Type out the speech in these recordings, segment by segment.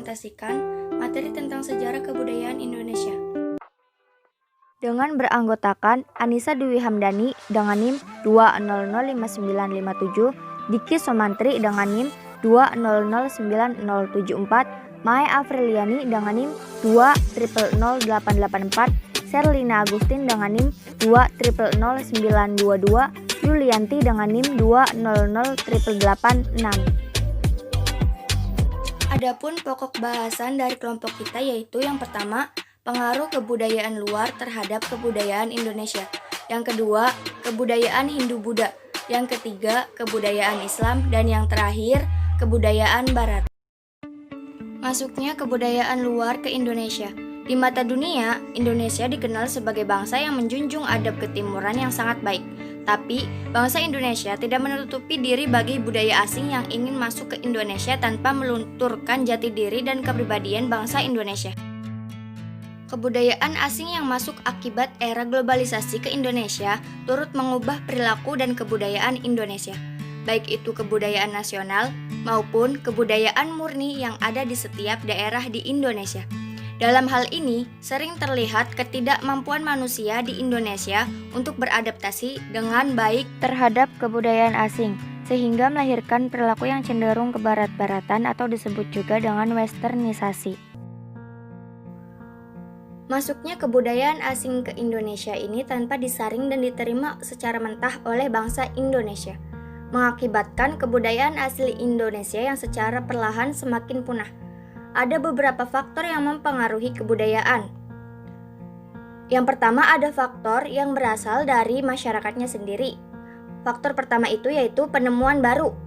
mempresentasikan materi tentang sejarah kebudayaan Indonesia. Dengan beranggotakan Anissa Dwi Hamdani dengan NIM 2005957, Diki Somantri dengan NIM 2009074, Mae Afriliani dengan NIM 2000884, Serlina Agustin dengan NIM 2000922, Yulianti dengan NIM 2000886. Adapun pokok bahasan dari kelompok kita yaitu yang pertama, pengaruh kebudayaan luar terhadap kebudayaan Indonesia. Yang kedua, kebudayaan Hindu-Buddha. Yang ketiga, kebudayaan Islam. Dan yang terakhir, kebudayaan Barat. Masuknya kebudayaan luar ke Indonesia. Di mata dunia, Indonesia dikenal sebagai bangsa yang menjunjung adab ketimuran yang sangat baik. Tapi, bangsa Indonesia tidak menutupi diri bagi budaya asing yang ingin masuk ke Indonesia tanpa melunturkan jati diri dan kepribadian bangsa Indonesia. Kebudayaan asing yang masuk akibat era globalisasi ke Indonesia turut mengubah perilaku dan kebudayaan Indonesia, baik itu kebudayaan nasional maupun kebudayaan murni yang ada di setiap daerah di Indonesia. Dalam hal ini, sering terlihat ketidakmampuan manusia di Indonesia untuk beradaptasi dengan baik terhadap kebudayaan asing, sehingga melahirkan perilaku yang cenderung ke barat-baratan atau disebut juga dengan westernisasi. Masuknya kebudayaan asing ke Indonesia ini tanpa disaring dan diterima secara mentah oleh bangsa Indonesia, mengakibatkan kebudayaan asli Indonesia yang secara perlahan semakin punah. Ada beberapa faktor yang mempengaruhi kebudayaan. Yang pertama, ada faktor yang berasal dari masyarakatnya sendiri. Faktor pertama itu yaitu penemuan baru.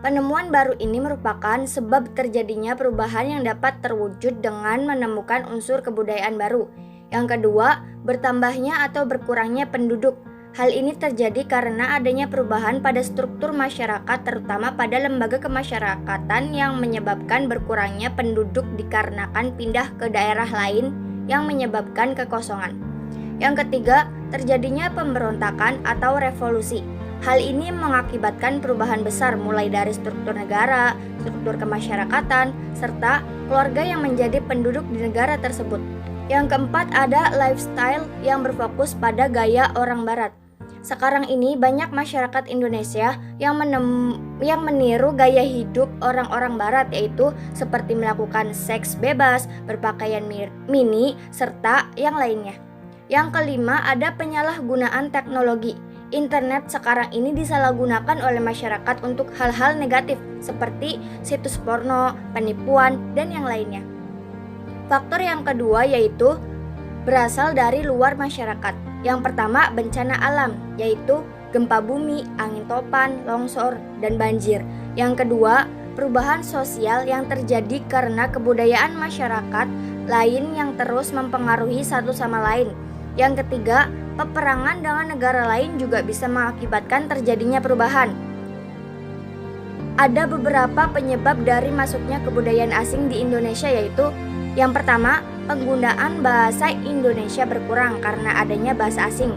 Penemuan baru ini merupakan sebab terjadinya perubahan yang dapat terwujud dengan menemukan unsur kebudayaan baru. Yang kedua, bertambahnya atau berkurangnya penduduk. Hal ini terjadi karena adanya perubahan pada struktur masyarakat, terutama pada lembaga kemasyarakatan yang menyebabkan berkurangnya penduduk dikarenakan pindah ke daerah lain yang menyebabkan kekosongan. Yang ketiga, terjadinya pemberontakan atau revolusi. Hal ini mengakibatkan perubahan besar mulai dari struktur negara, struktur kemasyarakatan, serta keluarga yang menjadi penduduk di negara tersebut. Yang keempat, ada lifestyle yang berfokus pada gaya orang barat. Sekarang ini banyak masyarakat Indonesia yang meniru gaya hidup orang-orang barat, yaitu seperti melakukan seks bebas, berpakaian mini, serta yang lainnya. Yang kelima, ada penyalahgunaan teknologi. Internet sekarang ini disalahgunakan oleh masyarakat untuk hal-hal negatif seperti situs porno, penipuan, dan yang lainnya. Faktor yang kedua yaitu berasal dari luar masyarakat. Yang pertama, bencana alam, yaitu gempa bumi, angin topan, longsor, dan banjir. Yang kedua, perubahan sosial yang terjadi karena kebudayaan masyarakat lain yang terus mempengaruhi satu sama lain. Yang ketiga, peperangan dengan negara lain juga bisa mengakibatkan terjadinya perubahan. Ada beberapa penyebab dari masuknya kebudayaan asing di Indonesia, yaitu yang pertama, penggunaan bahasa Indonesia berkurang karena adanya bahasa asing.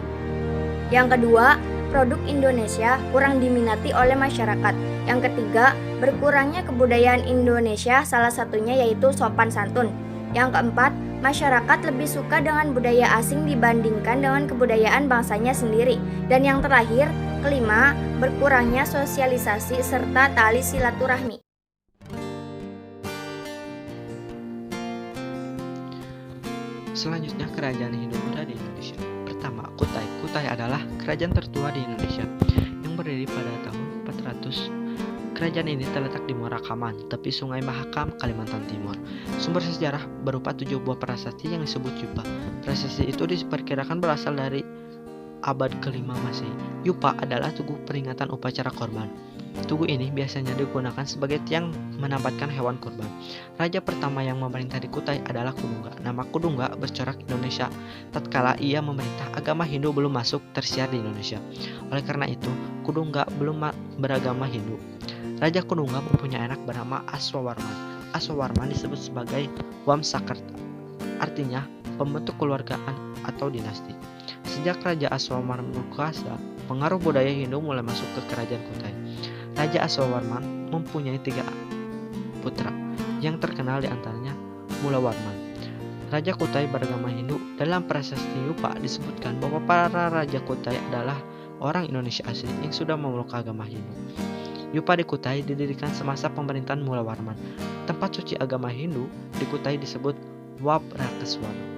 Yang kedua, produk Indonesia kurang diminati oleh masyarakat. Yang ketiga, berkurangnya kebudayaan Indonesia, salah satunya yaitu sopan santun. Yang keempat, masyarakat lebih suka dengan budaya asing dibandingkan dengan kebudayaan bangsanya sendiri. Dan yang terakhir, kelima, berkurangnya sosialisasi serta tali silaturahmi. Selanjutnya, kerajaan Hindu-Buddha di Indonesia. Pertama, Kutai. Kutai adalah kerajaan tertua di Indonesia yang berdiri pada tahun 400. Kerajaan ini terletak di Muara Kaman, tepi Sungai Mahakam, Kalimantan Timur. Sumber sejarah berupa 7 buah prasasti yang disebut Yupa. Prasasti itu diperkirakan berasal dari abad ke-5 Masehi. Yupa adalah tugu peringatan upacara korban. Tugu ini biasanya digunakan sebagai tiang menempatkan hewan kurban. Raja pertama yang memerintah di Kutai adalah Kudungga. Nama Kudungga bercorak Indonesia tatkala ia memerintah agama Hindu belum masuk tersiar di Indonesia. Oleh karena itu, Kudungga belum beragama Hindu. Raja Kudungga mempunyai anak bernama Aswawarman. Aswawarman disebut sebagai Wamsakerta, artinya pembentuk keluargaan atau dinasti. Sejak Raja Aswawarman berkuasa, pengaruh budaya Hindu mulai masuk ke kerajaan Kutai. Raja Aswawarman mempunyai 3 putra, yang terkenal diantaranya Mulawarman. Raja Kutai beragama Hindu. Dalam prasasti Yupa disebutkan bahwa para Raja Kutai adalah orang Indonesia asli yang sudah memeluk agama Hindu. Yupa di Kutai didirikan semasa pemerintahan Mulawarman. Tempat suci agama Hindu di Kutai disebut Wab Rakeswara.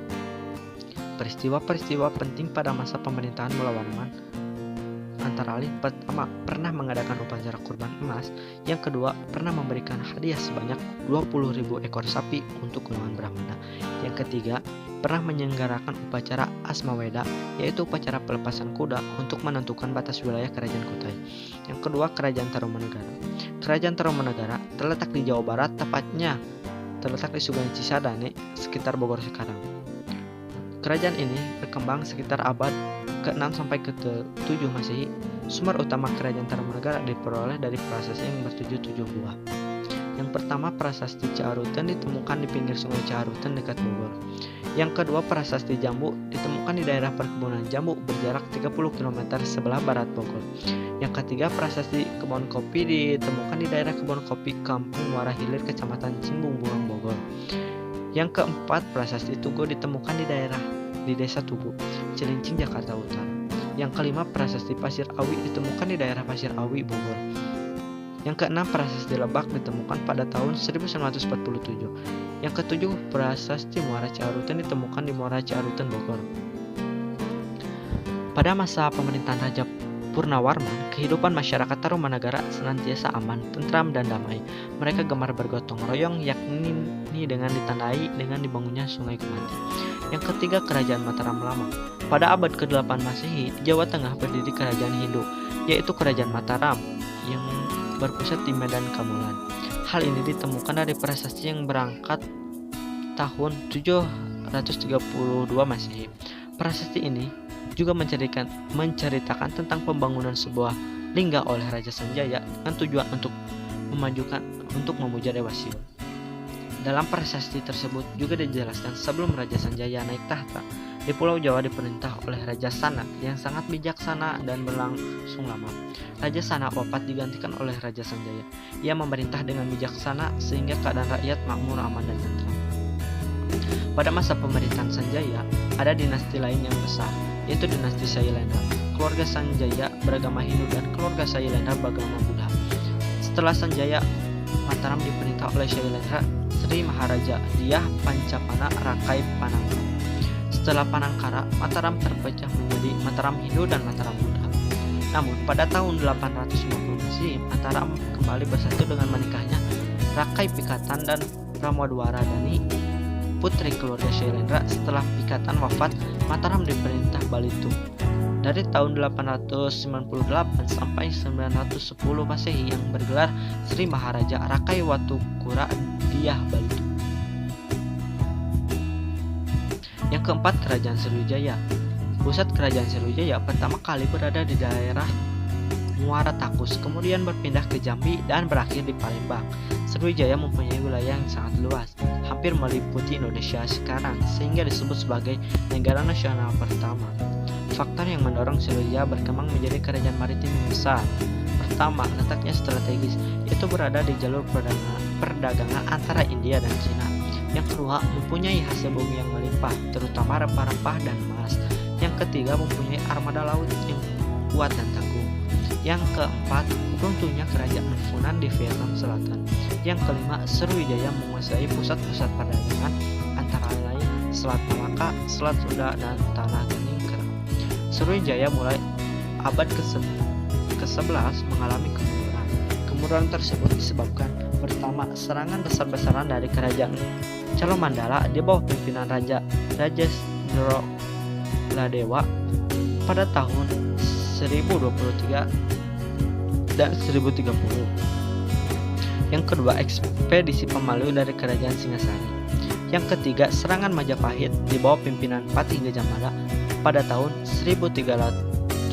Peristiwa-peristiwa penting pada masa pemerintahan Mulawarman antara lain, pertama, pernah mengadakan upacara kurban emas. Yang kedua, pernah memberikan hadiah sebanyak 20.000 ekor sapi untuk golongan Brahmana. Yang ketiga, pernah menyelenggarakan upacara Asmaweda, yaitu upacara pelepasan kuda untuk menentukan batas wilayah kerajaan Kutai. Yang kedua, Kerajaan Tarumanegara. Kerajaan Tarumanegara terletak di Jawa Barat, tepatnya terletak di Sungai Cisadane, sekitar Bogor sekarang. Kerajaan ini berkembang sekitar abad ke-6 sampai ke-7 Masehi. Sumber utama Kerajaan Tarumanegara diperoleh dari prasasti yang bertujuh 7 buah. Yang pertama, prasasti Ciarutan ditemukan di pinggir Sungai Ciarutan dekat Bogor. Yang kedua, prasasti Jambu ditemukan di daerah perkebunan jambu berjarak 30 km sebelah barat Bogor. Yang ketiga, prasasti Kebun Kopi ditemukan di daerah Kebun Kopi Kampung Muara Hilir, Kecamatan Cimbung Bulang, Bogor. Yang keempat, prasasti Tugu ditemukan di Desa Tugu, Cilincing, Jakarta Utara. Yang kelima, prasasti Pasir Awi ditemukan di daerah Pasir Awi, Bogor. Yang keenam, prasasti Lebak ditemukan pada tahun 1947. Yang ketujuh, prasasti Muara Ciarutan ditemukan di Muara Ciarutan, Bogor. Pada masa pemerintahan Raja Purnawarman, kehidupan masyarakat Tarumanegara senantiasa aman, tentram, dan damai. Mereka gemar bergotong royong, yakni dengan ditandai dengan dibangunnya Sungai Kemanti. Yang ketiga, Kerajaan Mataram Lama. Pada abad ke-8 Masehi, di Jawa Tengah berdiri kerajaan Hindu, yaitu Kerajaan Mataram, yang berpusat di Medan Kamulan. Hal ini ditemukan dari prasasti yang berangkat tahun 732 Masehi. Prasasti ini juga menceritakan tentang pembangunan sebuah lingga oleh Raja Sanjaya dengan tujuan untuk memuja Dewa Siwa. Dalam prasasti tersebut juga dijelaskan sebelum Raja Sanjaya naik tahta, di Pulau Jawa diperintah oleh Raja Sana yang sangat bijaksana dan berlangsung lama. Raja Sana wafat digantikan oleh Raja Sanjaya. Ia memerintah dengan bijaksana sehingga keadaan rakyat makmur, aman, dan tentram. Pada masa pemerintahan Sanjaya, ada dinasti lain yang besar, yaitu dinasti Sailendra. Keluarga Sanjaya beragama Hindu dan keluarga Sailendra beragama Buddha. Setelah Sanjaya, Mataram diperintah oleh Sailendra Sri Maharaja Diyah Pancapana Rakai Panangkara. Setelah Panangkara, Mataram terpecah menjadi Mataram Hindu dan Mataram Buddha. Namun pada tahun 850 Masehi, Mataram kembali bersatu dengan menikahnya Rakai Pikatan dan Pramodwara Dani, putri keluarga Sailendra. Setelah Pikatan wafat, Mataram diperintah Balitung. Dari tahun 898 sampai 910 Masehi yang bergelar Sri Maharaja Rakai Watukura Diyah Balitung. Yang keempat, Kerajaan Sriwijaya. Pusat Kerajaan Sriwijaya pertama kali berada di daerah Muara Takus, kemudian berpindah ke Jambi dan berakhir di Palembang. Sriwijaya mempunyai wilayah yang sangat luas, hampir meliputi Indonesia sekarang, sehingga disebut sebagai negara nasional pertama. Faktor yang mendorong Sriwijaya berkembang menjadi kerajaan maritim yang besar. Pertama, letaknya strategis, yaitu berada di jalur perdagangan antara India dan Cina. Yang kedua, mempunyai hasil bumi yang melimpah, terutama rempah-rempah dan emas. Yang ketiga, mempunyai armada laut yang kuat dan tangguh. Yang keempat, runtuhnya kerajaan Funan di Vietnam Selatan. Yang kelima, Sriwijaya menguasai pusat-pusat perdagangan antara lain Selat Malaka, Selat Sunda, dan Tanah Gening Kerang. Sriwijaya mulai abad ke-11 mengalami kemunduran. Kemunduran tersebut disebabkan pertama, serangan besar-besaran dari kerajaan Calomandala di bawah pimpinan Raja Rajendroladewa pada tahun 1023 dan 1030. Yang kedua, ekspedisi Pemalu dari kerajaan Singasari. Yang ketiga, serangan Majapahit di bawah pimpinan Patih Gajah Mada pada tahun 1337.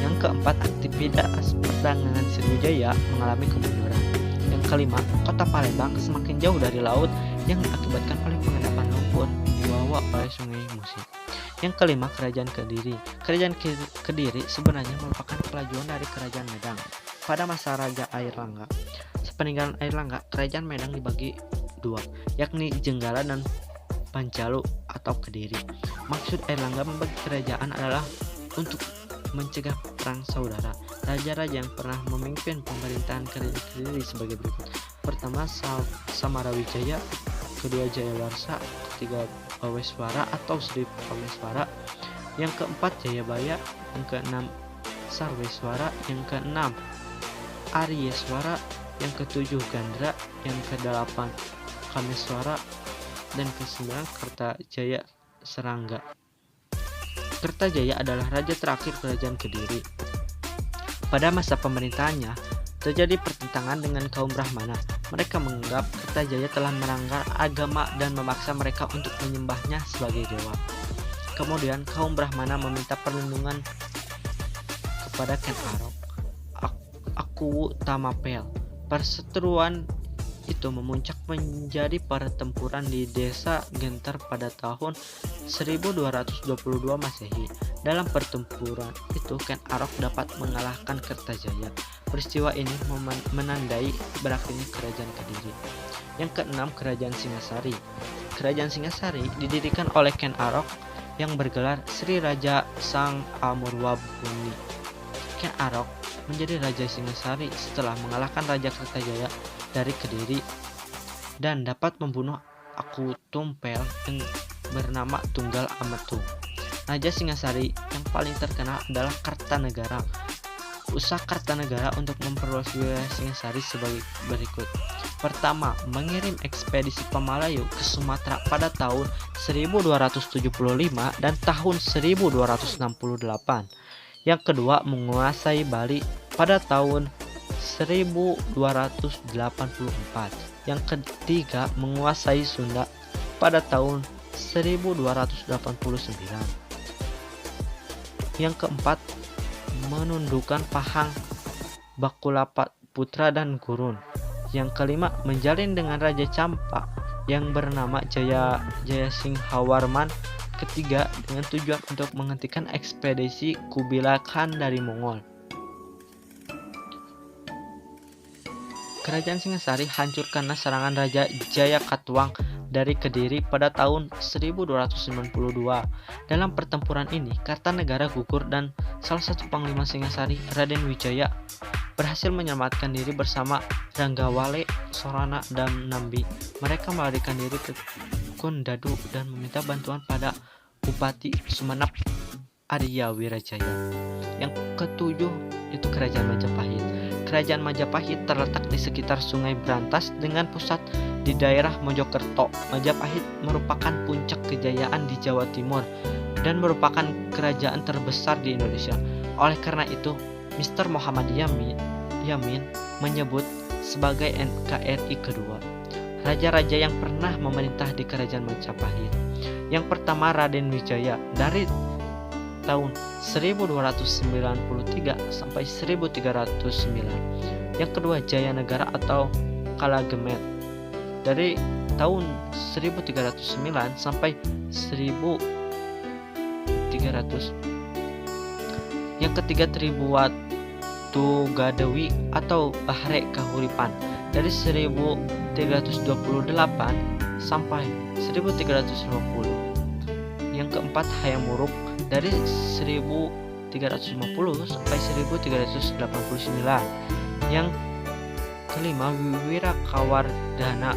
Yang keempat, aktivitas perdagangan Sriwijaya mengalami kemunduran. Yang kelima, kota Palembang semakin jauh dari laut yang diakibatkan oleh pengendapan lumpur dibawa oleh Sungai Musi. Yang kelima, Kerajaan Kediri. Kerajaan Kediri sebenarnya merupakan kelajuan dari Kerajaan Medang pada masa Raja Airlangga. peninggalan Airlangga, Kerajaan Medan dibagi dua, yakni Jenggala dan Panjalu atau Kediri. Maksud Airlangga membagi kerajaan adalah untuk mencegah perang saudara. Raja-raja yang pernah memimpin pemerintahan Kerajaan Kediri sebagai berikut. Pertama, Samarawijaya, kedua Jayawarsa, ketiga Baweswara atau Sri Baweswara, yang keempat Jayabaya, yang keenam Sarweswara, yang keenam Aryeswara, yang ketujuh Gandra, yang kedelapan Kameswara, dan kesembilan Kertajaya Serangga. Kertajaya adalah raja terakhir Kerajaan Kediri. Pada masa pemerintahannya, terjadi pertentangan dengan kaum Brahmana. Mereka menganggap Kertajaya telah melanggar agama dan memaksa mereka untuk menyembahnya sebagai dewa. Kemudian kaum Brahmana meminta perlindungan kepada Ken Arok, Akuwu Tamapel. Perseteruan itu memuncak menjadi pertempuran di desa Genter pada tahun 1222 Masehi. Dalam pertempuran itu Ken Arok dapat mengalahkan Kertajaya. Peristiwa ini menandai berakhirnya Kerajaan Kediri. Yang keenam, Kerajaan Singasari. Kerajaan Singasari didirikan oleh Ken Arok yang bergelar Sri Raja Sang Amurwabhumi. Ken Arok menjadi Raja Singasari setelah mengalahkan Raja Kertajaya dari Kediri dan dapat membunuh Akutumpel yang bernama Tunggal Ametung. Raja Singasari yang paling terkenal adalah Kartanegara. Usaha Kartanegara untuk memperluas wilayah Singasari sebagai berikut. Pertama, mengirim ekspedisi Pemalayu ke Sumatera pada tahun 1275 dan tahun 1268. Yang kedua, menguasai Bali pada tahun 1284. Yang ketiga, menguasai Sunda pada tahun 1289. Yang keempat, menundukkan Pahang, Bakulaputra dan Gurun. Yang kelima, menjalin dengan Raja Campa yang bernama Jayasinghawarman. Ketiga, dengan tujuan untuk menghentikan ekspedisi Kubilai Khan dari Mongol. Kerajaan Singasari hancur karena serangan Raja Jayakatwang dari Kediri pada tahun 1292. Dalam pertempuran ini, Kartanegara gugur dan salah satu panglima Singasari, Raden Wijaya, berhasil menyelamatkan diri bersama Ranggawale, Sorana, dan Nambi. Mereka melarikan diri ke Kundadu dan meminta bantuan pada Bupati Sumenep Arya Wirajaya. Yang ketujuh itu Kerajaan Majapahit. Kerajaan Majapahit terletak di sekitar Sungai Brantas dengan pusat di daerah Mojokerto. Majapahit merupakan puncak kejayaan di Jawa Timur dan merupakan kerajaan terbesar di Indonesia. Oleh karena itu, Mr. Muhammad Yamin menyebut sebagai NKRI kedua raja-raja yang pernah memerintah di Kerajaan Majapahit. Yang pertama, Raden Wijaya dari tahun 1293 sampai 1309. Yang kedua, Jayanegara atau Kalagemet dari tahun 1309 sampai 1300. Yang ketiga, Tribuwatugadewi atau Bahre Kahuripan dari 1328 sampai 1350. Yang keempat, Hayam Wuruk dari 1350 sampai 1389. Yang kelima, Wirakawardhana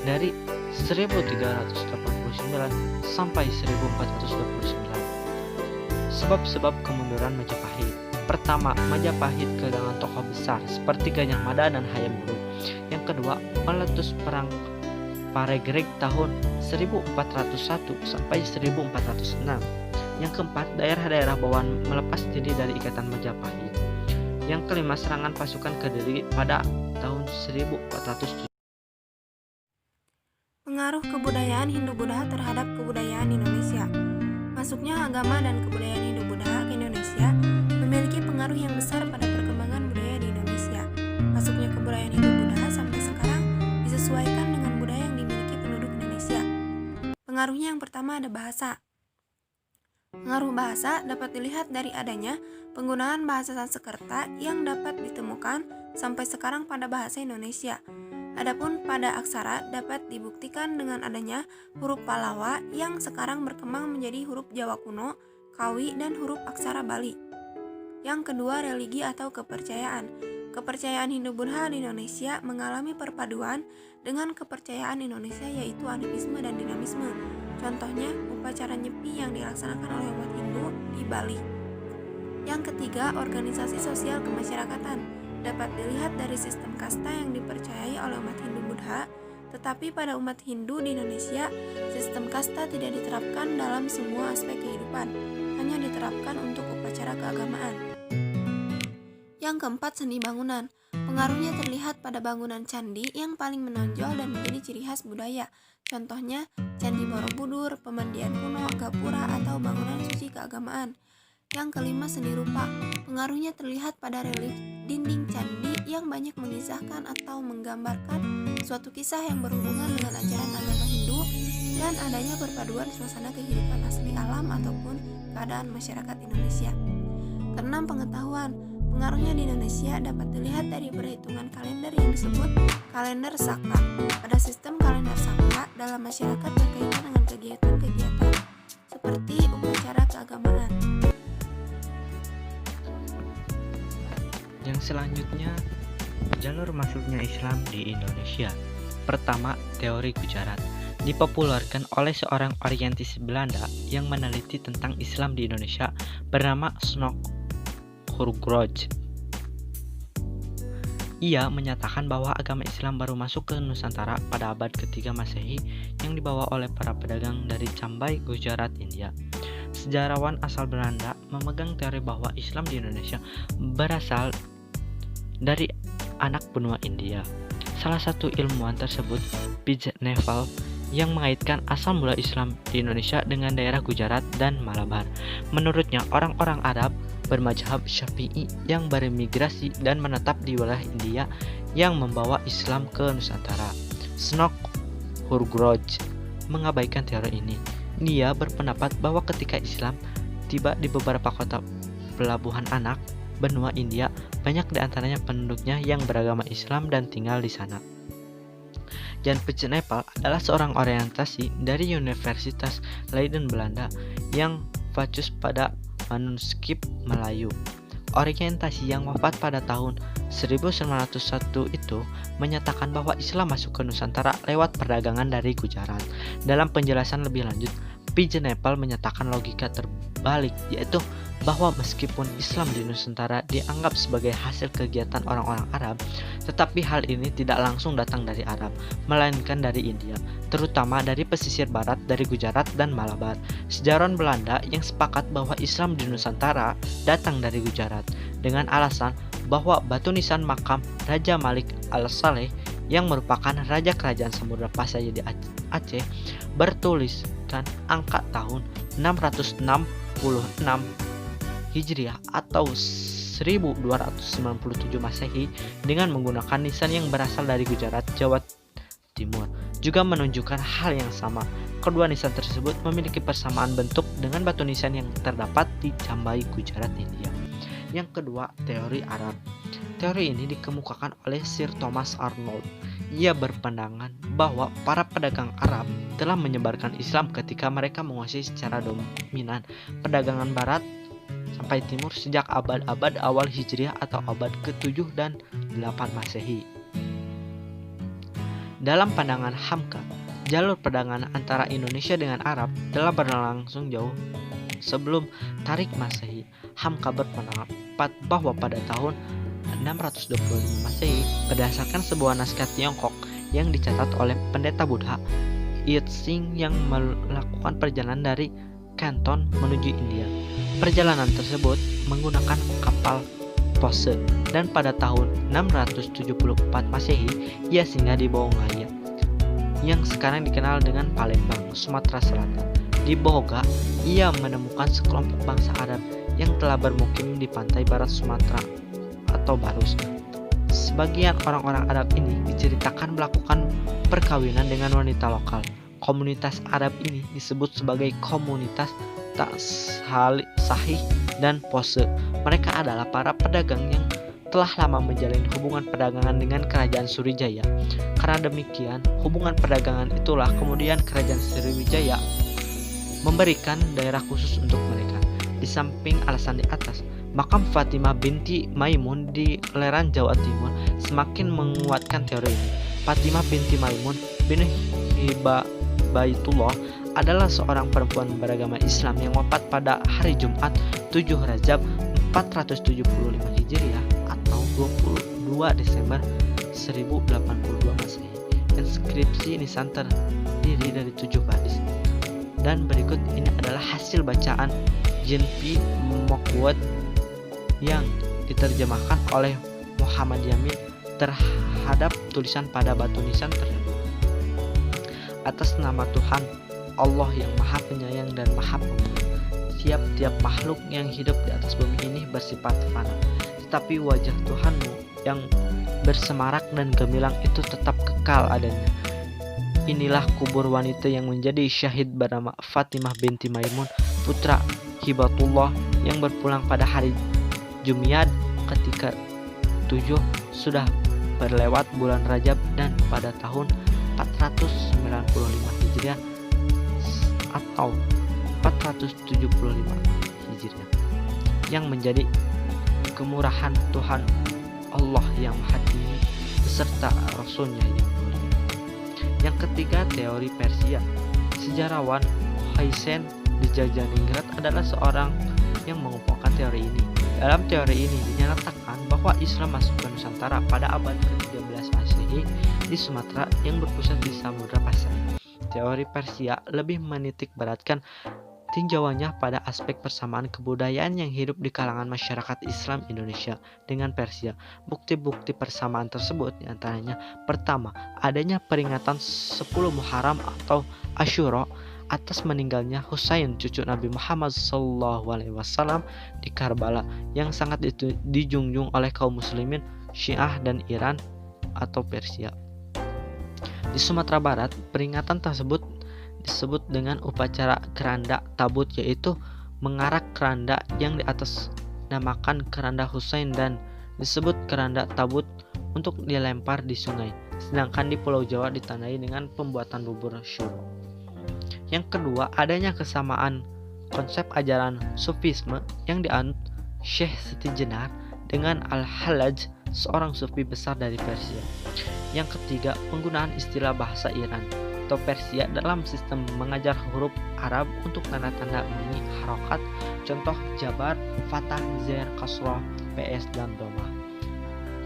dari 1389 sampai 1429. Sebab-sebab kemunduran Majapahit. Pertama, Majapahit kehilangan tokoh besar seperti Gajah Mada dan Hayam Wuruk. Yang kedua, meletus perang Paregreg tahun 1401 sampai 1406. Yang keempat, daerah-daerah bawaan melepas diri dari ikatan Majapahit. Yang kelima, serangan pasukan Kediri pada tahun 1407. Pengaruh kebudayaan Hindu-Buddha terhadap kebudayaan Indonesia. Masuknya agama dan kebudayaan Hindu-Buddha ke Indonesia memiliki pengaruh yang besar pada perkembangan budaya di Indonesia. Masuknya kebudayaan Hindu-Buddha sampai sekarang disesuaikan dengan budaya yang dimiliki penduduk Indonesia. Pengaruhnya yang pertama ada bahasa. Pengaruh bahasa dapat dilihat dari adanya penggunaan bahasa Sanskerta yang dapat ditemukan sampai sekarang pada bahasa Indonesia. Adapun pada aksara dapat dibuktikan dengan adanya huruf Pallawa yang sekarang berkembang menjadi huruf Jawa kuno, Kawi, dan huruf aksara Bali. Yang kedua, religi atau kepercayaan. Kepercayaan Hindu-Buddha di Indonesia mengalami perpaduan dengan kepercayaan Indonesia, yaitu animisme dan dinamisme. Contohnya, upacara Nyepi yang dilaksanakan oleh umat Hindu di Bali. Yang ketiga, organisasi sosial kemasyarakatan. Dapat dilihat dari sistem kasta yang dipercayai oleh umat Hindu-Buddha, tetapi pada umat Hindu di Indonesia, sistem kasta tidak diterapkan dalam semua aspek kehidupan, hanya diterapkan untuk upacara keagamaan. Yang keempat, seni bangunan. Pengaruhnya terlihat pada bangunan candi yang paling menonjol dan menjadi ciri khas budaya. Contohnya, Candi Borobudur, pemandian kuno, gapura, atau bangunan suci keagamaan. Yang kelima, seni rupa. Pengaruhnya terlihat pada relief dinding candi yang banyak mengisahkan atau menggambarkan suatu kisah yang berhubungan dengan ajaran agama Hindu dan adanya perpaduan suasana kehidupan asli alam ataupun keadaan masyarakat Indonesia. Keenam, pengetahuan. Pengaruhnya di Indonesia dapat dilihat dari perhitungan kalender yang disebut kalender Saka. Pada sistem kalender Saka dalam masyarakat berkaitan dengan kegiatan-kegiatan seperti upacara keagamaan. Yang selanjutnya, jalur masuknya Islam di Indonesia. Pertama, teori Gujarat. Dipopulerkan oleh seorang orientis Belanda yang meneliti tentang Islam di Indonesia bernama Snorre Hurgroj. Ia menyatakan bahwa agama Islam baru masuk ke Nusantara pada abad ketiga Masehi yang dibawa oleh para pedagang dari Cambai, Gujarat, India. Sejarawan asal Belanda memegang teori bahwa Islam di Indonesia berasal dari anak benua India. Salah satu ilmuwan tersebut, P.J. Neval, yang mengaitkan asal mula Islam di Indonesia dengan daerah Gujarat dan Malabar. Menurutnya, orang-orang Arab bermadzhab Syafi'i yang beremigrasi dan menetap di wilayah India yang membawa Islam ke Nusantara. Snorre Hurgroj mengabaikan teori ini. Dia berpendapat bahwa ketika Islam tiba di beberapa kota pelabuhan anak benua India, banyak di antaranya penduduknya yang beragama Islam dan tinggal di sana. Jan P.J. Neval adalah seorang orientasi dari Universitas Leiden Belanda yang fokus pada manuskrip Melayu. Orientasi yang wafat pada tahun 1901 itu menyatakan bahwa Islam masuk ke Nusantara lewat perdagangan dari Gujarat. Dalam penjelasan lebih lanjut, P.J. Neval menyatakan logika terbalik, yaitu bahwa meskipun Islam di Nusantara dianggap sebagai hasil kegiatan orang-orang Arab, tetapi hal ini tidak langsung datang dari Arab, melainkan dari India, terutama dari pesisir barat dari Gujarat dan Malabar. Sejarawan Belanda yang sepakat bahwa Islam di Nusantara datang dari Gujarat dengan alasan bahwa batu nisan makam Raja Malik al-Saleh yang merupakan raja kerajaan Samudra Pasai di Aceh bertuliskan angka tahun 666 Hijriah atau 1297 Masehi dengan menggunakan nisan yang berasal dari Gujarat, Jawa Timur. Juga menunjukkan hal yang sama. Kedua nisan tersebut memiliki persamaan bentuk dengan batu nisan yang terdapat di Cambai, Gujarat, India. Yang kedua, teori Arab. Teori ini dikemukakan oleh Sir Thomas Arnold. Ia berpandangan bahwa para pedagang Arab telah menyebarkan Islam ketika mereka menguasai secara dominan perdagangan barat sampai timur sejak abad-abad awal Hijriah atau abad ke-7 dan 8 Masehi. Dalam pandangan Hamka, jalur perdagangan antara Indonesia dengan Arab telah berlangsung jauh sebelum Tarik Masehi. Hamka berpendapat bahwa pada tahun 625 Masehi, berdasarkan sebuah naskah Tiongkok yang dicatat oleh pendeta Buddha Yitsing yang melakukan perjalanan dari Canton menuju India. Perjalanan tersebut menggunakan kapal pose dan pada tahun 674 Masehi ia singgah di Bongaya yang sekarang dikenal dengan Palembang, Sumatera Selatan. Di Boga, ia menemukan sekelompok bangsa Arab yang telah bermukim di pantai barat Sumatera atau Barus. Sebagian orang-orang Arab ini diceritakan melakukan perkawinan dengan wanita lokal. Komunitas Arab ini disebut sebagai komunitas tak sahih dan pose. Mereka adalah para pedagang yang telah lama menjalin hubungan perdagangan dengan kerajaan Sriwijaya. Karena demikian, hubungan perdagangan itulah kemudian kerajaan Sriwijaya memberikan daerah khusus untuk mereka. Di samping alasan di atas, makam Fatimah binti Maimun di Leran, Jawa Timur semakin menguatkan teori ini. Fatimah binti Maimun bin Hibaitullah adalah seorang perempuan beragama Islam yang wafat pada hari Jumat 7 Rajab 475 Hijriah atau 22 Desember 1082 Masehi. Inskripsi nisan terdiri dari 7 baris. Dan berikut ini adalah hasil bacaan Jinpi Mokwed yang diterjemahkan oleh Muhammad Yamin terhadap tulisan pada batu nisan tersebut. Atas nama Tuhan Allah yang Maha Penyayang dan Maha Pemurah, tiap-tiap makhluk yang hidup di atas bumi ini bersifat fana, tetapi wajah Tuhanmu yang bersemarak dan gemilang itu tetap kekal adanya. Inilah kubur wanita yang menjadi syahid bernama Fatimah binti Maimun, putra Hibatullah, yang berpulang pada hari Jumiad ketika 7 sudah berlewat bulan Rajab dan pada tahun 495 Hijriah atau 475 Hijriah, yang menjadi kemurahan Tuhan Allah yang Maha Tinggi beserta Rasulnya yang mulia. Yang ketiga, teori Persia. Sejarawan Hussein Djajaningrat adalah seorang yang mengumpulkan teori ini. Dalam teori ini dinyatakan bahwa Islam masuk ke Nusantara pada abad ke-13 Masehi di Sumatera yang berpusat di Samudra Pasai. Teori Persia lebih menitik beratkan tinjauannya pada aspek persamaan kebudayaan yang hidup di kalangan masyarakat Islam Indonesia dengan Persia. Bukti-bukti persamaan tersebut diantaranya: pertama, adanya peringatan 10 Muharram atau Asyura atas meninggalnya Husain, cucu Nabi Muhammad SAW di Karbala, yang sangat dijunjung oleh kaum muslimin Syiah dan Iran atau Persia. Di Sumatera Barat, peringatan tersebut disebut dengan upacara keranda tabut, yaitu mengarak keranda yang di atas namakan keranda Husain dan disebut keranda tabut untuk dilempar di sungai. Sedangkan di Pulau Jawa ditandai dengan pembuatan bubur syuro. Yang kedua, adanya kesamaan konsep ajaran Sufisme yang dianut Syekh Siti Jenar dengan Al-Hallaj, seorang sufi besar dari Persia. Yang ketiga, penggunaan istilah bahasa Iran atau Persia dalam sistem mengajar huruf Arab untuk tanda-tanda bunyi harokat, contoh jabar, fathah, zer, kasroh, ps, dan domah.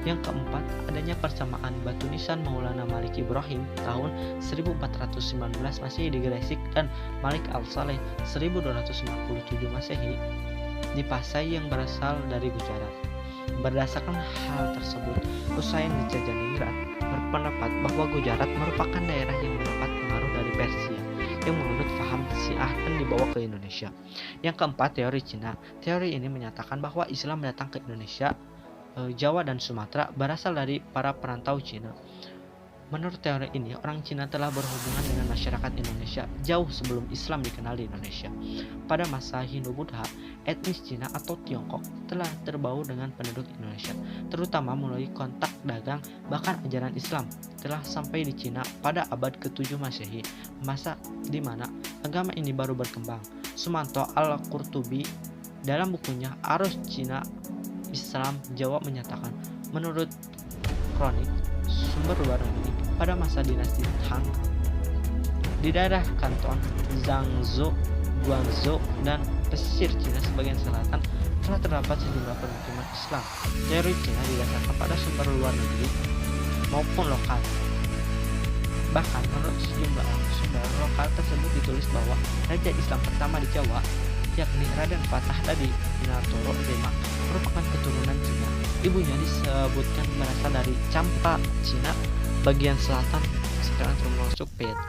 Yang keempat, adanya persamaan batu nisan Maulana Malik Ibrahim tahun 1419 Masehi di Gresik dan Malik Al-Saleh 1257 Masehi di Pasai yang berasal dari Gujarat. Berdasarkan hal tersebut, Husain Djajaningrat berpendapat bahwa Gujarat merupakan daerah yang mendapat pengaruh dari Persia yang menganut paham Syiah dan dibawa ke Indonesia. Yang keempat, teori Cina. Teori ini menyatakan bahwa Islam datang ke Indonesia, Jawa dan Sumatera berasal dari para perantau Cina. Menurut teori ini, orang Cina telah berhubungan dengan masyarakat Indonesia jauh sebelum Islam dikenal di Indonesia. Pada masa Hindu-Buddha, etnis Cina atau Tiongkok telah terbaur dengan penduduk Indonesia, terutama melalui kontak dagang. Bahkan ajaran Islam telah sampai di Cina pada abad ke-7 Masehi, masa di mana agama ini baru berkembang. Sumanto Al-Qurtubi dalam bukunya Arus Cina Islam Jawa menyatakan, menurut kronik sumber luar negeri, pada masa dinasti Tang di daerah kanton Zhangzhou, Guangzhou, dan pesisir Cina sebagian selatan telah terdapat sejumlah permukiman Islam. Teori Cina didasarkan pada sumber luar negeri maupun lokal. Bahkan menurut sejumlah sumber lokal tersebut ditulis bahwa raja Islam pertama di Jawa, yakni Raden Fatah dari Minatoro Demak, merupakan keturunan Cina. Ibunya disebutkan berasal dari Champa, Cina bagian selatan, sekarang termasuk Vietnam.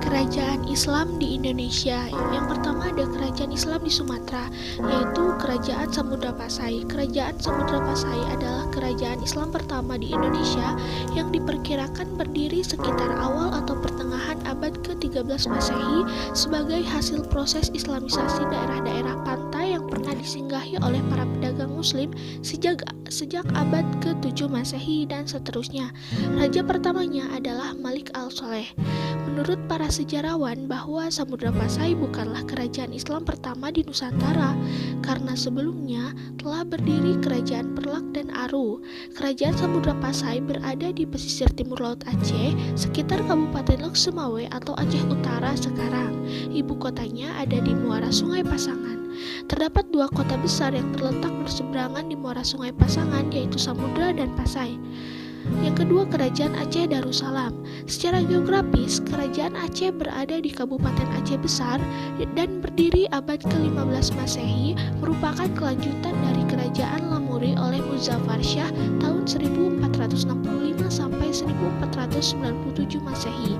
Kerajaan Islam di Indonesia. Yang pertama ada Kerajaan Islam di Sumatera, yaitu Kerajaan Samudra Pasai. Kerajaan Samudra Pasai adalah kerajaan Islam pertama di Indonesia yang diperkirakan berdiri sekitar awal atau pertengahan abad ke-13 Masehi sebagai hasil proses islamisasi daerah-daerah pantai yang pernah disinggahi oleh para pedagang muslim sejak abad ke-7 Masehi dan seterusnya. Raja pertamanya adalah Malik al-Saleh. Menurut para sejarawan bahwa Samudra Pasai bukanlah kerajaan Islam pertama di Nusantara, karena sebelumnya telah berdiri Kerajaan Perlak dan Aru. Kerajaan Samudra Pasai berada di pesisir timur Laut Aceh, sekitar Kabupaten Lok Sumawe atau Aceh Utara sekarang. Ibu kotanya ada di Muara Sungai Pasangan. Terdapat dua kota besar yang terletak berseberangan di Muara Sungai Pasangan, yaitu Samudra dan Pasai. Yang kedua, Kerajaan Aceh Darussalam. Secara geografis, Kerajaan Aceh berada di Kabupaten Aceh Besar dan berdiri abad ke-15 Masehi, merupakan kelanjutan dari Kerajaan Lamuri oleh Muzaffar Shah tahun 1465 sampai 1497 Masehi.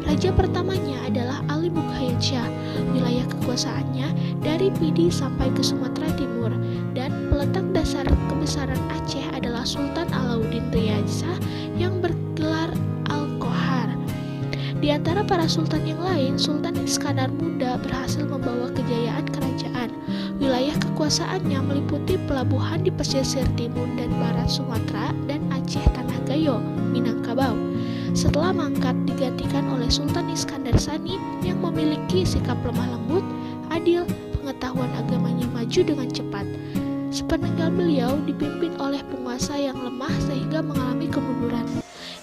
Raja pertamanya adalah Ali Bukhayat Shah. Wilayah kekuasaannya dari Pidi sampai ke Sumatera Timur, dan peletak dasar kebesaran Aceh adalah Sultan Alauddin Riyasa yang bergelar Al-Qohar. Di antara para sultan yang lain, Sultan Iskandar Muda berhasil membawa kejayaan kerajaan. Wilayah kekuasaannya meliputi pelabuhan di pesisir timur dan barat Sumatera dan Aceh Tanah Gayo, Minangkabau. Setelah mangkat digantikan oleh Sultan Iskandar Sani yang memiliki sikap lemah lembut, adil, pengetahuan agamanya maju dengan cepat. Sepeninggal beliau dipimpin oleh penguasa yang lemah sehingga mengalami kemunduran.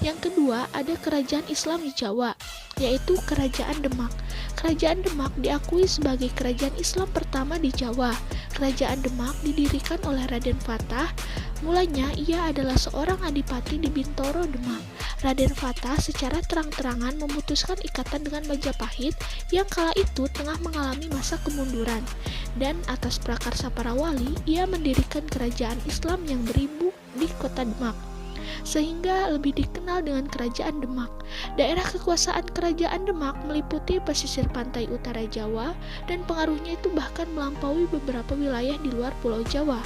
Yang kedua, ada kerajaan Islam di Jawa, yaitu Kerajaan Demak. Kerajaan Demak diakui sebagai kerajaan Islam pertama di Jawa. Kerajaan Demak didirikan oleh Raden Fatah. Mulanya ia adalah seorang adipati di Bintoro, Demak. Raden Fatah secara terang-terangan memutuskan ikatan dengan Majapahit yang kala itu tengah mengalami masa kemunduran. Dan atas prakarsa para wali, ia mendirikan kerajaan Islam yang beribu di kota Demak, sehingga lebih dikenal dengan Kerajaan Demak. Daerah kekuasaan Kerajaan Demak meliputi pesisir pantai utara Jawa, dan pengaruhnya itu bahkan melampaui beberapa wilayah di luar Pulau Jawa.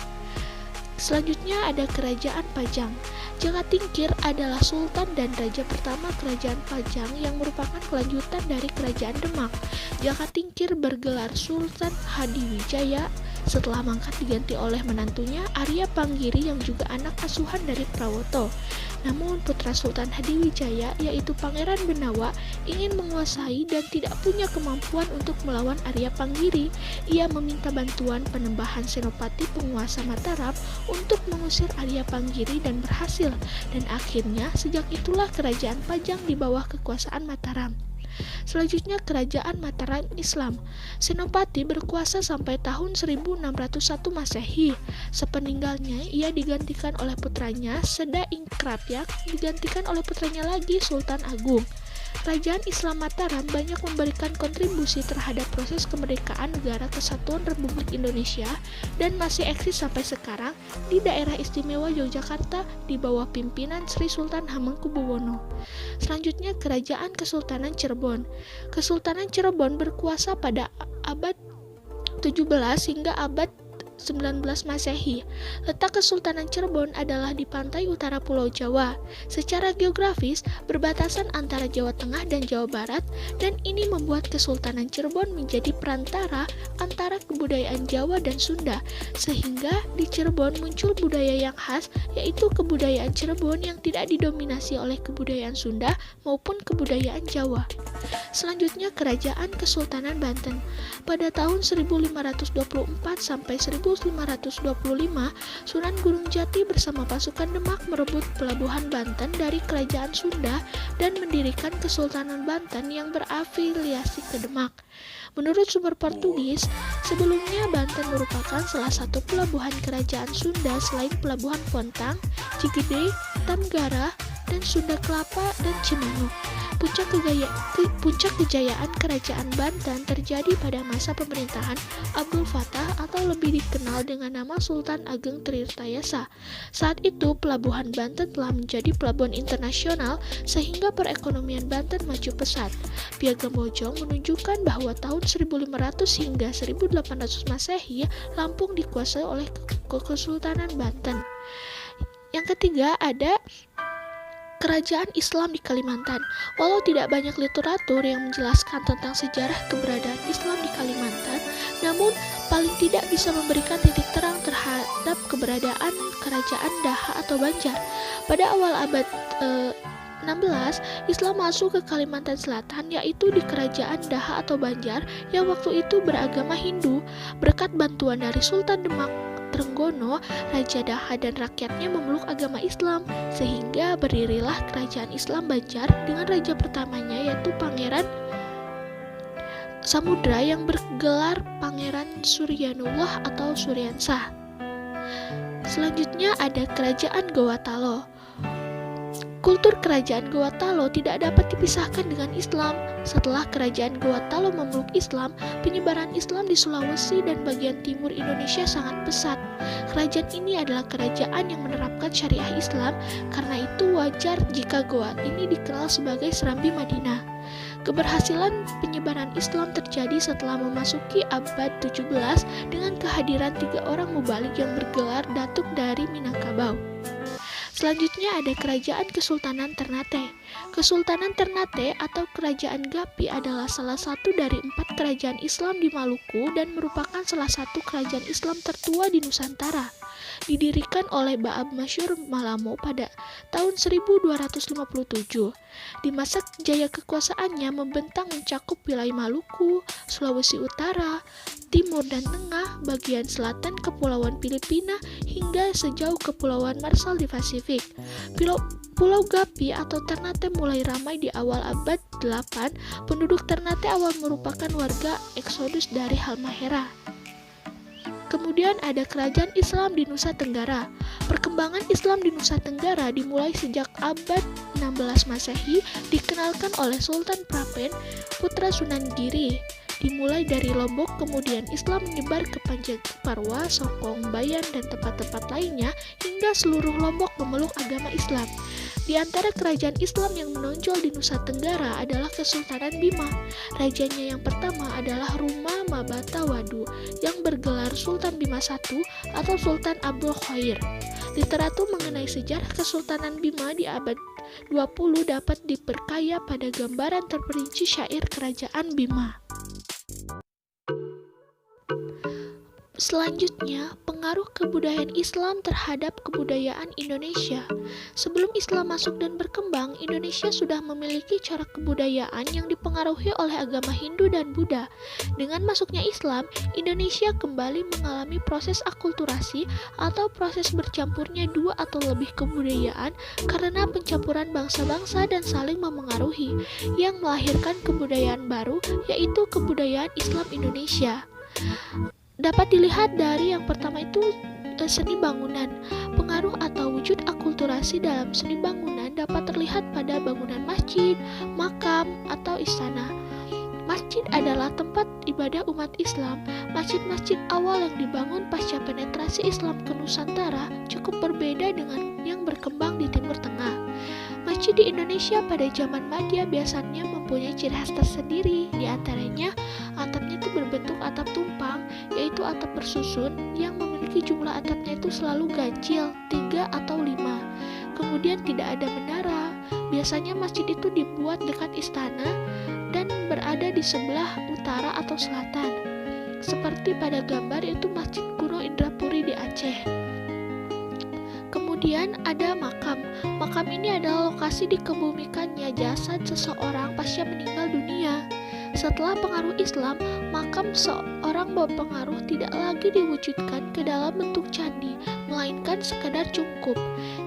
Selanjutnya ada Kerajaan Pajang. Jagatingkir adalah sultan dan raja pertama Kerajaan Pajang yang merupakan kelanjutan dari Kerajaan Demak. Jagatingkir bergelar Sultan Hadiwijaya. Setelah mangkat diganti oleh menantunya Arya Panggiri yang juga anak asuhan dari Prawoto. Namun putra Sultan Hadiwijaya, yaitu Pangeran Benawa, ingin menguasai dan tidak punya kemampuan untuk melawan Arya Panggiri. Ia meminta bantuan Penembahan Senopati penguasa Mataram untuk mengusir Arya Panggiri dan berhasil. Dan akhirnya sejak itulah Kerajaan Pajang di bawah kekuasaan Mataram. Selanjutnya Kerajaan Mataram Islam. Senopati berkuasa sampai tahun 1601 Masehi. Sepeninggalnya ia digantikan oleh putranya Seda Ingkrapyak, digantikan oleh putranya lagi Sultan Agung. Kerajaan Islam Mataram banyak memberikan kontribusi terhadap proses kemerdekaan Negara Kesatuan Republik Indonesia dan masih eksis sampai sekarang di daerah istimewa Yogyakarta di bawah pimpinan Sri Sultan Hamengkubuwono. Selanjutnya Kerajaan Kesultanan Cirebon. Kesultanan Cirebon berkuasa pada abad 17 hingga abad 19 Masehi. Letak Kesultanan Cirebon adalah di pantai utara Pulau Jawa. Secara geografis berbatasan antara Jawa Tengah dan Jawa Barat, dan ini membuat Kesultanan Cirebon menjadi perantara antara kebudayaan Jawa dan Sunda, sehingga di Cirebon muncul budaya yang khas, yaitu kebudayaan Cirebon yang tidak didominasi oleh kebudayaan Sunda maupun kebudayaan Jawa. Selanjutnya Kerajaan Kesultanan Banten. Pada tahun 1524 sampai 1525, Sunan Gunung Jati bersama pasukan Demak merebut pelabuhan Banten dari Kerajaan Sunda dan mendirikan Kesultanan Banten yang berafiliasi ke Demak. Menurut sumber Portugis, sebelumnya Banten merupakan salah satu pelabuhan Kerajaan Sunda selain pelabuhan Pontang, Cigede, Tamgara, dan Sunda Kelapa dan Cimanuk. Puncak kejayaan Kerajaan Banten terjadi pada masa pemerintahan Abdul Fattah atau lebih dikenal dengan nama Sultan Ageng Tirtayasa. Saat itu pelabuhan Banten telah menjadi pelabuhan internasional sehingga perekonomian Banten maju pesat. Piagam Bojong menunjukkan bahwa tahun 1500 hingga 1800 Masehi Lampung dikuasai oleh Kesultanan Banten. Yang ketiga ada Kerajaan Islam di Kalimantan. Walau tidak banyak literatur yang menjelaskan tentang sejarah keberadaan Islam di Kalimantan, namun paling tidak bisa memberikan titik terang terhadap keberadaan Kerajaan Daha atau Banjar. Pada awal abad 16, Islam masuk ke Kalimantan Selatan, yaitu di Kerajaan Daha atau Banjar yang waktu itu beragama Hindu. Berkat bantuan dari Sultan Demak Trenggono, Raja Daha dan rakyatnya memeluk agama Islam, sehingga berdirilah Kerajaan Islam Banjar dengan raja pertamanya yaitu Pangeran Samudra yang bergelar Pangeran Suryanullah atau Suryansah. Selanjutnya ada Kerajaan Gowatalo. Kultur Kerajaan Gowatalo tidak dapat dipisahkan dengan Islam. Setelah Kerajaan Gowatalo memeluk Islam, penyebaran Islam di Sulawesi dan bagian timur Indonesia sangat pesat. Kerajaan ini adalah kerajaan yang menerapkan syariah Islam, karena itu wajar jika Goa ini dikenal sebagai Serambi Madinah. Keberhasilan penyebaran Islam terjadi setelah memasuki abad 17 dengan kehadiran 3 orang mubalik yang bergelar Datuk dari Minangkabau. Selanjutnya ada Kerajaan Kesultanan Ternate. Kesultanan Ternate atau Kerajaan Gapi adalah salah satu dari 4 kerajaan Islam di Maluku dan merupakan salah satu kerajaan Islam tertua di Nusantara. Didirikan oleh Baab Masyur Malamo pada tahun 1257. Di masa jaya kekuasaannya membentang mencakup wilayah Maluku, Sulawesi Utara, Timur dan Tengah, bagian selatan Kepulauan Filipina, hingga sejauh Kepulauan Marshall di Pasifik. Pulau Gapi atau Ternate mulai ramai di awal abad 8. Penduduk Ternate awal merupakan warga eksodus dari Halmahera. Kemudian ada Kerajaan Islam di Nusa Tenggara. Perkembangan Islam di Nusa Tenggara dimulai sejak abad 16 Masehi, dikenalkan oleh Sultan Prapen, putra Sunan Giri. Dimulai dari Lombok, kemudian Islam menyebar ke Parwa, Sokong, Bayan, dan tempat-tempat lainnya hingga seluruh Lombok memeluk agama Islam. Di antara kerajaan Islam yang menonjol di Nusa Tenggara adalah Kesultanan Bima. Rajanya yang pertama adalah Ruma Mabata Wadu yang bergelar Sultan Bima I atau Sultan Abdul Khair. Literatur mengenai sejarah Kesultanan Bima di abad 20 dapat diperkaya pada gambaran terperinci syair Kerajaan Bima. Selanjutnya, pengaruh kebudayaan Islam terhadap kebudayaan Indonesia. Sebelum Islam masuk dan berkembang, Indonesia sudah memiliki corak kebudayaan yang dipengaruhi oleh agama Hindu dan Buddha. Dengan masuknya Islam, Indonesia kembali mengalami proses akulturasi atau proses bercampurnya 2 atau lebih kebudayaan karena pencampuran bangsa-bangsa dan saling memengaruhi, yang melahirkan kebudayaan baru, yaitu kebudayaan Islam Indonesia. Dapat dilihat dari yang pertama itu seni bangunan. Pengaruh atau wujud akulturasi dalam seni bangunan dapat terlihat pada bangunan masjid, makam, atau istana. Masjid adalah tempat ibadah umat Islam. Masjid-masjid awal yang dibangun pasca penetrasi Islam ke Nusantara cukup berbeda dengan yang berkembang di Timur Tengah. Masjid di Indonesia pada zaman Madya biasanya mempunyai ciri khas tersendiri. Di antaranya, atapnya itu berbentuk atap tumpang, yaitu atap bersusun yang memiliki jumlah atapnya itu selalu ganjil, 3 atau 5. Kemudian tidak ada menara. Biasanya masjid itu dibuat dekat istana dan berada di sebelah utara atau selatan. Seperti pada gambar itu Masjid Kuno Indrapuri di Aceh. Kemudian ada makam. Makam ini adalah lokasi dikebumikannya jasad seseorang pasca meninggal dunia. Setelah pengaruh Islam, makam seorang berpengaruh tidak lagi diwujudkan ke dalam bentuk candi, melainkan sekadar cungkup.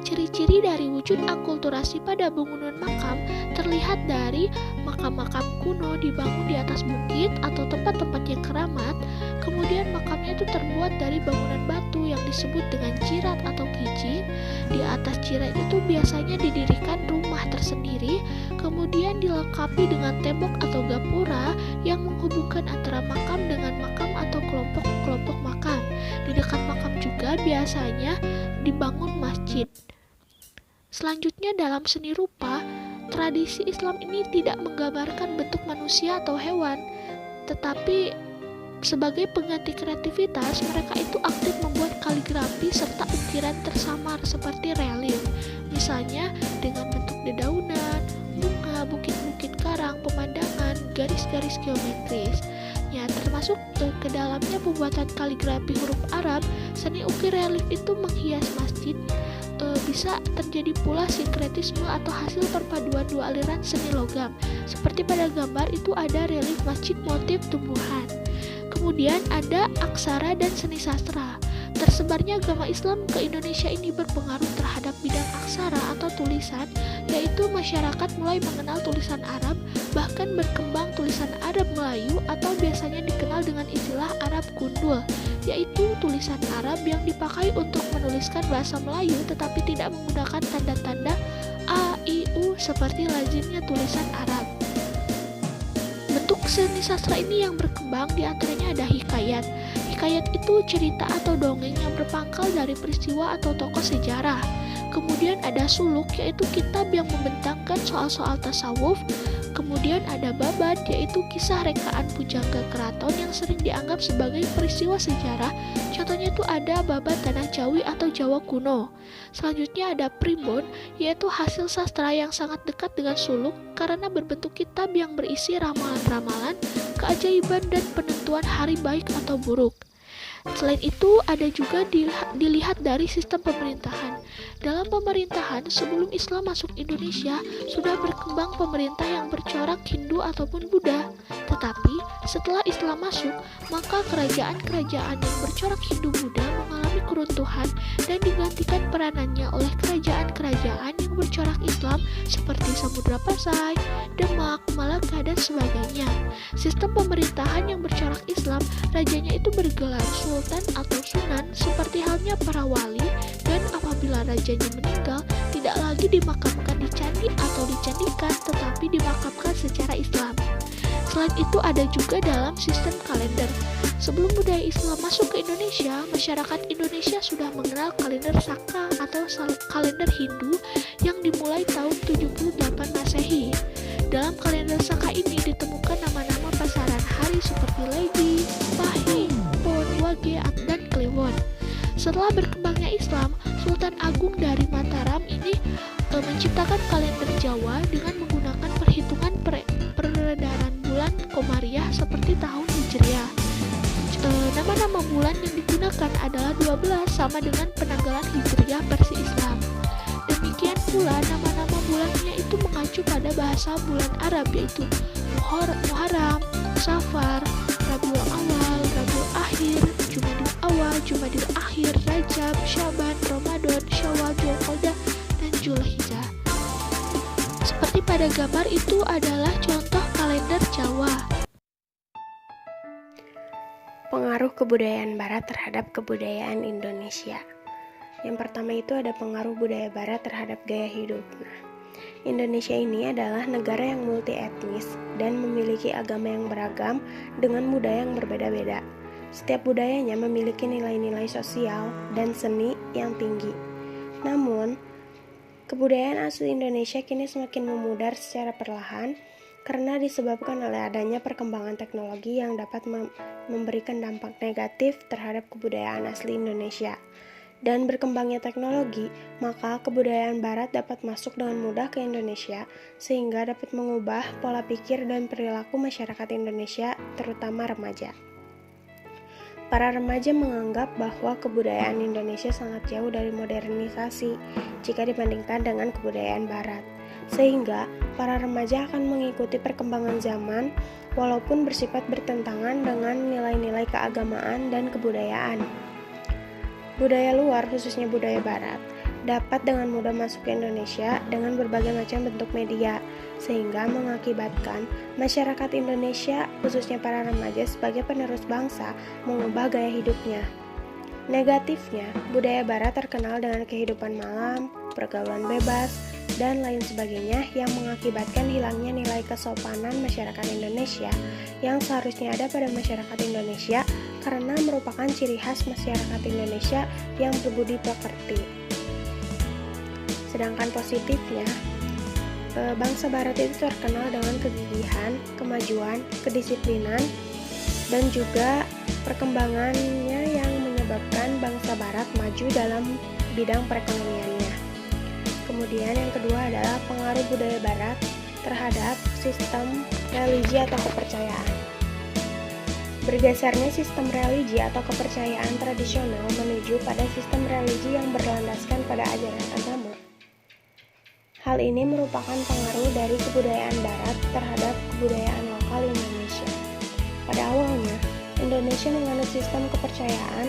Ciri-ciri dari wujud akulturasi pada bangunan makam terlihat dari makam-makam kuno dibangun di atas bukit atau tempat-tempat yang keramat. Kemudian makam Bangunannya itu terbuat dari bangunan batu yang disebut dengan cirat atau kijing. Di atas cirat itu biasanya didirikan rumah tersendiri, kemudian dilengkapi dengan tembok atau gapura yang menghubungkan antara makam dengan makam atau kelompok-kelompok makam. Di dekat makam juga biasanya dibangun masjid. Selanjutnya dalam seni rupa, tradisi Islam ini tidak menggambarkan bentuk manusia atau hewan, tetapi sebagai pengganti kreativitas, mereka itu aktif membuat kaligrafi serta ukiran tersamar seperti relief, misalnya dengan bentuk dedaunan, bunga, bukit-bukit karang, pemandangan, garis-garis geometris. Ya, termasuk ke dalamnya pembuatan kaligrafi huruf Arab. Seni ukir relief itu menghias masjid. Bisa terjadi pula sinkretisme atau hasil perpaduan dua aliran seni logam. Seperti pada gambar itu ada relief masjid motif tumbuhan. Kemudian ada aksara dan seni sastra. Tersebarnya agama Islam ke Indonesia ini berpengaruh terhadap bidang aksara atau tulisan, yaitu masyarakat mulai mengenal tulisan Arab, bahkan berkembang tulisan Arab Melayu atau biasanya dikenal dengan istilah Arab Gundul, yaitu tulisan Arab yang dipakai untuk menuliskan bahasa Melayu tetapi tidak menggunakan tanda-tanda A, I, U seperti lazimnya tulisan Arab. Bentuk seni sastra ini yang berkembang diantaranya ada hikayat. Hikayat itu cerita atau dongeng yang berpangkal dari peristiwa atau tokoh sejarah. Kemudian ada suluk, yaitu kitab yang membentangkan soal-soal tasawuf. Kemudian ada babad, yaitu kisah rekaan pujangga keraton yang sering dianggap sebagai peristiwa sejarah. Contohnya itu ada babad Tanah Jawi atau Jawa kuno. Selanjutnya ada primbon, yaitu hasil sastra yang sangat dekat dengan suluk karena berbentuk kitab yang berisi ramalan-ramalan, keajaiban dan penentuan hari baik atau buruk. Selain itu, ada juga dilihat dari sistem pemerintahan. Dalam pemerintahan, sebelum Islam masuk Indonesia, sudah berkembang pemerintah yang bercorak Hindu ataupun Buddha. Tetapi, setelah Islam masuk, maka kerajaan-kerajaan yang bercorak Hindu-Buddha mengalami keruntuhan dan digantikan peranannya oleh kerajaan-kerajaan yang bercorak Islam seperti Samudra Pasai, Demak, Malaka, dan sebagainya. Sistem pemerintahan yang bercorak Islam, rajanya itu bergelar sultan atau sunan seperti halnya para wali, dan apabila rajanya meninggal tidak lagi dimakamkan di candi atau dicandikan tetapi dimakamkan secara Islam. Selain itu ada juga dalam sistem kalender. Sebelum budaya Islam masuk ke Indonesia, masyarakat Indonesia sudah mengenal kalender Saka atau kalender Hindu yang dimulai tahun 78 Masehi. Dalam kalender Saka ini ditemukan nama-nama pasaran hari seperti Legi, Pahing, Pon, Wage, dan Kliwon. Setelah berkembangnya Islam, Sultan Agung dari Mataram ini menciptakan kalender Jawa dengan menggunakan perhitungan peredaran bulan Komariah seperti tahun Hijriah. Nama-nama bulan yang digunakan adalah 12 sama dengan penanggalan Hijriah versi Islam. Demikian pula nama-nama bulannya itu mengacu pada bahasa bulan Arab, yaitu Muharram, Safar, Rabiul Awal, Rabiul Akhir, Jumadil Awal, Jumadil Akhir, Rajab, Syaban, Ramadan, Syawal, Dzulqa'dah, dan Dzulhijjah. Seperti pada gambar itu adalah contoh kalender Jawa. Pengaruh kebudayaan Barat terhadap kebudayaan Indonesia. Yang pertama itu ada pengaruh budaya Barat terhadap gaya hidup. Indonesia ini adalah negara yang multi etnis dan memiliki agama yang beragam dengan budaya yang berbeda-beda. Setiap budayanya memiliki nilai-nilai sosial dan seni yang tinggi. Namun, kebudayaan asli Indonesia kini semakin memudar secara perlahan karena disebabkan oleh adanya perkembangan teknologi yang dapat memberikan dampak negatif terhadap kebudayaan asli Indonesia. Dan berkembangnya teknologi, maka kebudayaan Barat dapat masuk dengan mudah ke Indonesia sehingga dapat mengubah pola pikir dan perilaku masyarakat Indonesia, terutama remaja. Para remaja menganggap bahwa kebudayaan Indonesia sangat jauh dari modernisasi jika dibandingkan dengan kebudayaan Barat. Sehingga para remaja akan mengikuti perkembangan zaman walaupun bersifat bertentangan dengan nilai-nilai keagamaan dan kebudayaan. Budaya luar, khususnya budaya Barat, dapat dengan mudah masuk ke Indonesia dengan berbagai macam bentuk media, sehingga mengakibatkan masyarakat Indonesia, khususnya para remaja sebagai penerus bangsa, mengubah gaya hidupnya. Negatifnya, budaya Barat terkenal dengan kehidupan malam, pergaulan bebas, dan lain sebagainya yang mengakibatkan hilangnya nilai kesopanan masyarakat Indonesia yang seharusnya ada pada masyarakat Indonesia karena merupakan ciri khas masyarakat Indonesia yang berbudi pekerti. Sedangkan positifnya, bangsa Barat itu terkenal dengan kegigihan, kemajuan, kedisiplinan, dan juga perkembangannya yang menyebabkan bangsa Barat maju dalam bidang perekonomiannya. Kemudian yang kedua adalah pengaruh budaya Barat terhadap sistem religi atau kepercayaan. Bergesernya sistem religi atau kepercayaan tradisional menuju pada sistem religi yang berlandaskan pada ajaran agama. Hal ini merupakan pengaruh dari kebudayaan Barat terhadap kebudayaan lokal Indonesia. Pada awalnya, Indonesia menganut sistem kepercayaan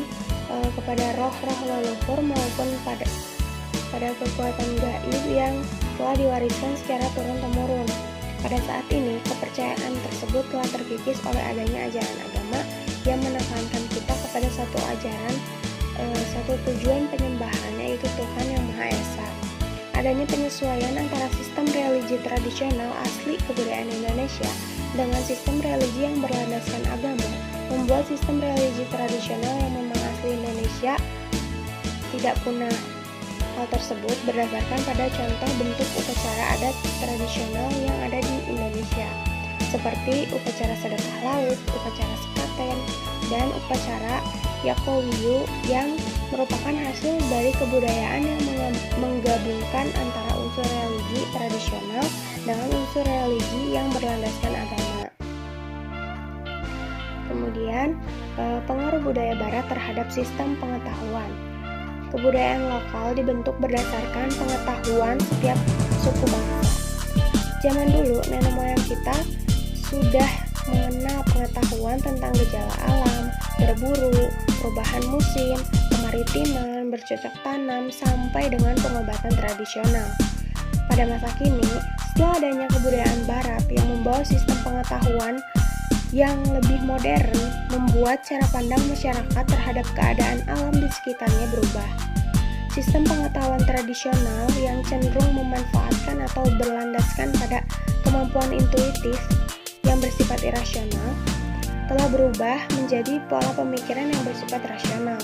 kepada roh-roh leluhur maupun pada kekuatan gaib yang telah diwariskan secara turun-temurun. Pada saat ini, kepercayaan tersebut telah terkikis oleh adanya ajaran agama yang menekankan kita kepada satu ajaran, satu tujuan penyembahan, yaitu Tuhan Yang Maha Esa. Adanya penyesuaian antara sistem religi tradisional asli kebudayaan Indonesia dengan sistem religi yang berlandaskan agama, membuat sistem religi tradisional yang memang asli Indonesia tidak punah. Hal tersebut berdasarkan pada contoh bentuk upacara adat tradisional yang ada di Indonesia, seperti upacara sedekah laut, upacara sekaten, dan upacara Yakowiyu yang merupakan hasil dari kebudayaan yang menggabungkan antara unsur religi tradisional dengan unsur religi yang berlandaskan agama. Kemudian, pengaruh budaya Barat terhadap sistem pengetahuan. Kebudayaan lokal dibentuk berdasarkan pengetahuan setiap suku bangsa. Zaman dulu, nenek moyang kita sudah mengenal pengetahuan tentang gejala alam, berburu, perubahan musim, kemaritiman, bercocok tanam, sampai dengan pengobatan tradisional. Pada masa kini, setelah adanya kebudayaan Barat yang membawa sistem pengetahuan yang lebih modern, membuat cara pandang masyarakat terhadap keadaan alam di sekitarnya berubah. Sistem pengetahuan tradisional yang cenderung memanfaatkan atau berlandaskan pada kemampuan intuitif yang bersifat irasional telah berubah menjadi pola pemikiran yang bersifat rasional.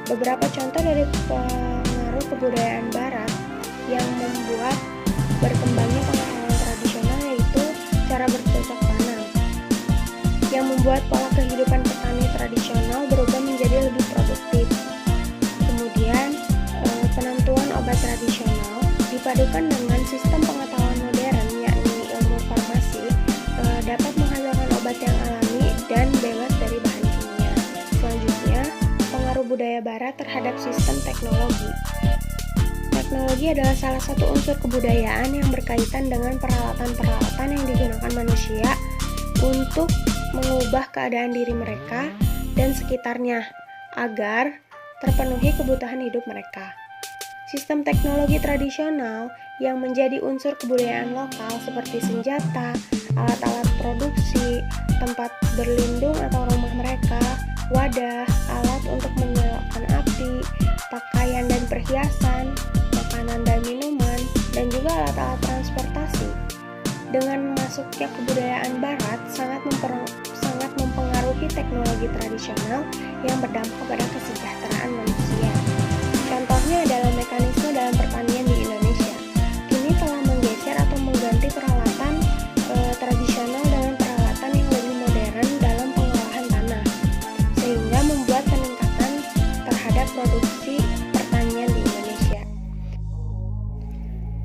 Beberapa contoh dari pengaruh kebudayaan Barat yang membuat berkembangnya pengetahuan tradisional yaitu cara bercocok tanam, yang membuat pola kehidupan petani tradisional berubah menjadi lebih produktif. Kemudian, penentuan obat tradisional dipadukan dengan sistem pengetahuan modern, yakni ilmu farmasi, dapat menghasilkan obat yang alami dan bebas dari bahan kimia. Selanjutnya, pengaruh budaya Barat terhadap sistem teknologi. Teknologi adalah salah satu unsur kebudayaan yang berkaitan dengan peralatan-peralatan yang digunakan manusia untuk mengubah keadaan diri mereka dan sekitarnya agar terpenuhi kebutuhan hidup mereka. Sistem teknologi tradisional yang menjadi unsur kebudayaan lokal seperti senjata, alat-alat produksi, tempat berlindung atau rumah mereka, wadah, alat untuk menyalakan api, pakaian dan perhiasan, makanan dan minuman, dan juga alat-alat transportasi. Dengan masuknya kebudayaan Barat sangat mempengaruhi teknologi tradisional yang berdampak pada kesejahteraan manusia. Contohnya adalah mekanisme dalam pertanian di Indonesia. Kini telah menggeser atau mengganti peralatan tradisional dengan peralatan yang lebih modern dalam pengolahan tanah, sehingga membuat peningkatan terhadap produksi pertanian di Indonesia.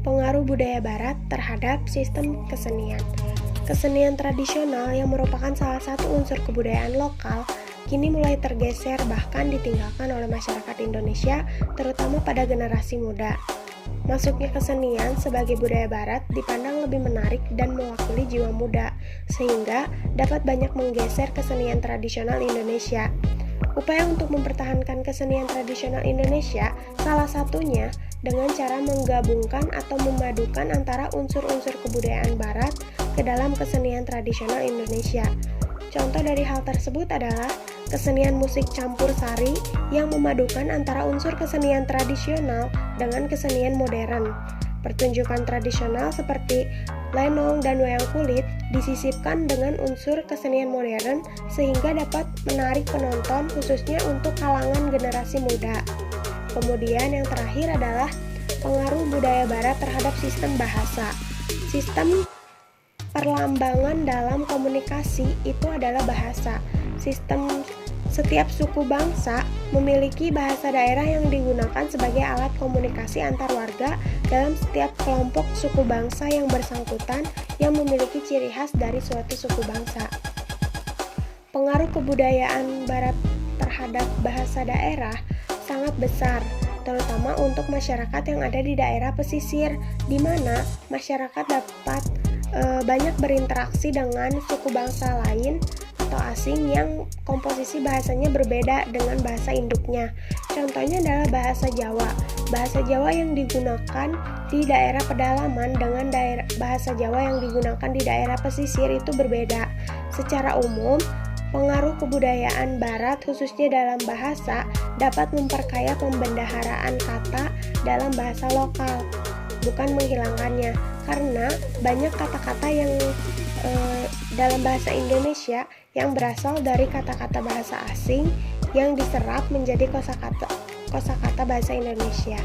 Pengaruh budaya Barat terhadap sistem kesenian. Kesenian tradisional yang merupakan salah satu unsur kebudayaan lokal kini mulai tergeser bahkan ditinggalkan oleh masyarakat Indonesia, terutama pada generasi muda. Masuknya kesenian sebagai budaya Barat dipandang lebih menarik dan mewakili jiwa muda, sehingga dapat banyak menggeser kesenian tradisional Indonesia. Upaya untuk mempertahankan kesenian tradisional Indonesia salah satunya dengan cara menggabungkan atau memadukan antara unsur-unsur kebudayaan Barat ke dalam kesenian tradisional Indonesia. Contoh dari hal tersebut adalah kesenian musik campur sari yang memadukan antara unsur kesenian tradisional dengan kesenian modern. Pertunjukan tradisional seperti lenong dan wayang kulit disisipkan dengan unsur kesenian modern sehingga dapat menarik penonton khususnya untuk kalangan generasi muda. Kemudian yang terakhir adalah pengaruh budaya Barat terhadap sistem bahasa. Sistem perlambangan dalam komunikasi itu adalah bahasa. Setiap suku bangsa memiliki bahasa daerah yang digunakan sebagai alat komunikasi antar warga dalam setiap kelompok suku bangsa yang bersangkutan yang memiliki ciri khas dari suatu suku bangsa. Pengaruh kebudayaan Barat terhadap bahasa daerah sangat besar, terutama untuk masyarakat yang ada di daerah pesisir, di mana masyarakat dapat banyak berinteraksi dengan suku bangsa lain atau asing yang komposisi bahasanya berbeda dengan bahasa induknya. Contohnya adalah bahasa Jawa. Bahasa Jawa yang digunakan di daerah pedalaman dengan bahasa Jawa yang digunakan di daerah pesisir itu berbeda. Secara umum, pengaruh kebudayaan Barat khususnya dalam bahasa dapat memperkaya pembendaharaan kata dalam bahasa lokal, bukan menghilangkannya, karena banyak kata-kata yang dalam bahasa Indonesia yang berasal dari kata-kata bahasa asing yang diserap menjadi kosakata bahasa Indonesia.